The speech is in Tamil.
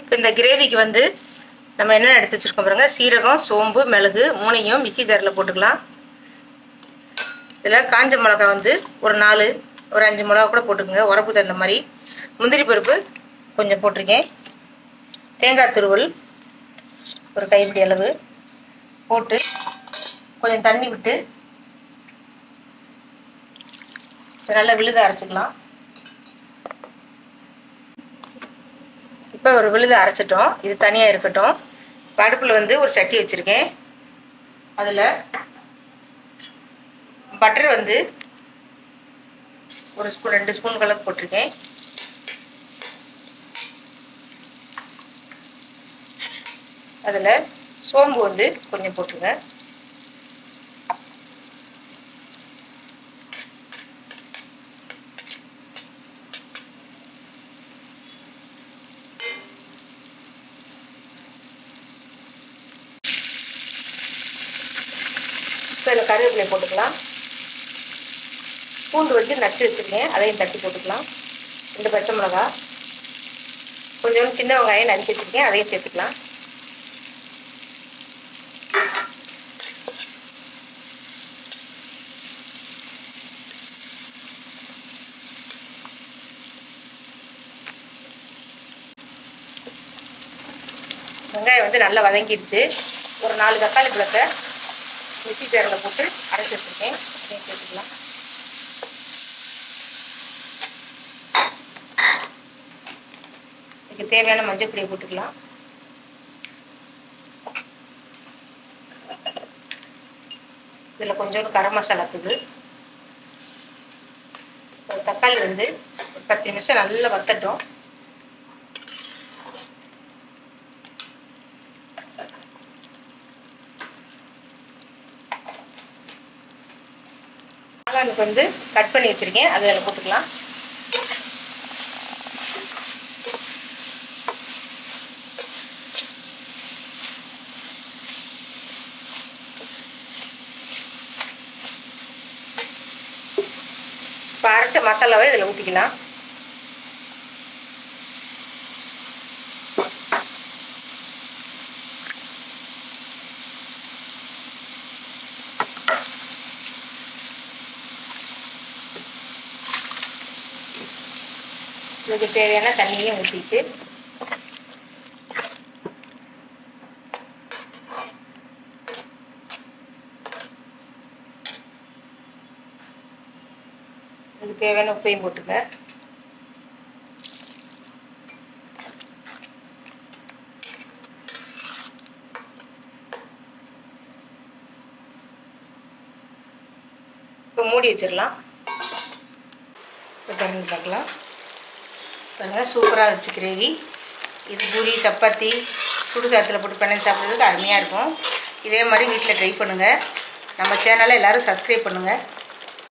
இப்போ இந்த கிரேவிக்கு வந்து நம்ம என்ன எடுத்து வச்சுருக்கோம் பாருங்க, சீரகம், சோம்பு, மிளகு மூணையும் மிக்ஸி ஜாரில் போட்டுக்கலாம். இதில் காஞ்ச மிளகா வந்து ஒரு 4 ஒரு 5 மிளகா கூட போட்டுக்கோங்க, உரப்பு தகுந்த மாதிரி. முந்திரி பருப்பு கொஞ்சம் போட்டிருக்கேன். தேங்காய் துருவல் ஒரு கைப்பிடி அளவு போட்டு கொஞ்சம் தண்ணி விட்டு நல்லா விழுத அரைச்சிக்கலாம். இப்போ ஒரு விழுத அரைச்சிட்டோம், இது தனியாக இருக்கட்டும். அடுப்பில் வந்து ஒரு சட்டி வச்சுருக்கேன். அதில் பட்டர் வந்து ஒரு ஸ்பூன் 2 ஸ்பூன் கலக்கு போட்டிருக்கேன். அதில் சோம்பு வந்து கொஞ்சம் போட்டுருங்க. இப்போ இதில் கருவேப்பிலை போட்டுக்கலாம். பூண்டு வந்து நச்சு வச்சுருக்கேன், அதையும் தட்டி போட்டுக்கலாம். 2 பச்சை மிளகா, கொஞ்சம் சின்ன வெங்காயம் நறுக்கி வச்சுருக்கேன், அதையும் சேர்த்துக்கலாம். வெங்காயம் வந்து நல்லா வதங்கிடுச்சு. ஒரு 4 தக்காளி பழத்தை மிக்ஸி ஜாரில் போட்டு அரைச்சி வச்சுருக்கேன், அதையும் சேர்த்துக்கலாம். இதுக்கு தேவையான மஞ்சள் பொடியை போட்டுக்கலாம். இதில் கொஞ்சோண்டு கரம் மசாலா தூள். தக்காளி வந்து ஒரு 10 நிமிஷம் நல்லா வத்தட்டும். காளானுக்கு வந்து கட் பண்ணி வச்சுருக்கேன், அதில் போட்டுக்கலாம். இப்போ அரைச்ச மசாலாவை இதில் ஊற்றிக்கலாம். இதுக்கு தேவையான தண்ணியும் ஊற்றிட்டு இதுக்கு தேவையான உப்பையும் போட்டுக்க. இப்போ மூடி வச்சிடலாம். இப்போ திறந்து பார்க்கலாம். பாருங்கள், சூப்பராக இருந்துச்சு கிரேவி. இது பூரி, சப்பாத்தி, சுடு சாதத்தில் போட்டு பண்ணி சாப்பிட்றதுக்கு அருமையாக இருக்கும். இதே மாதிரி வீட்டில் ட்ரை பண்ணுங்கள். நம்ம சேனலை எல்லோரும் சப்ஸ்கிரைப் பண்ணுங்கள்.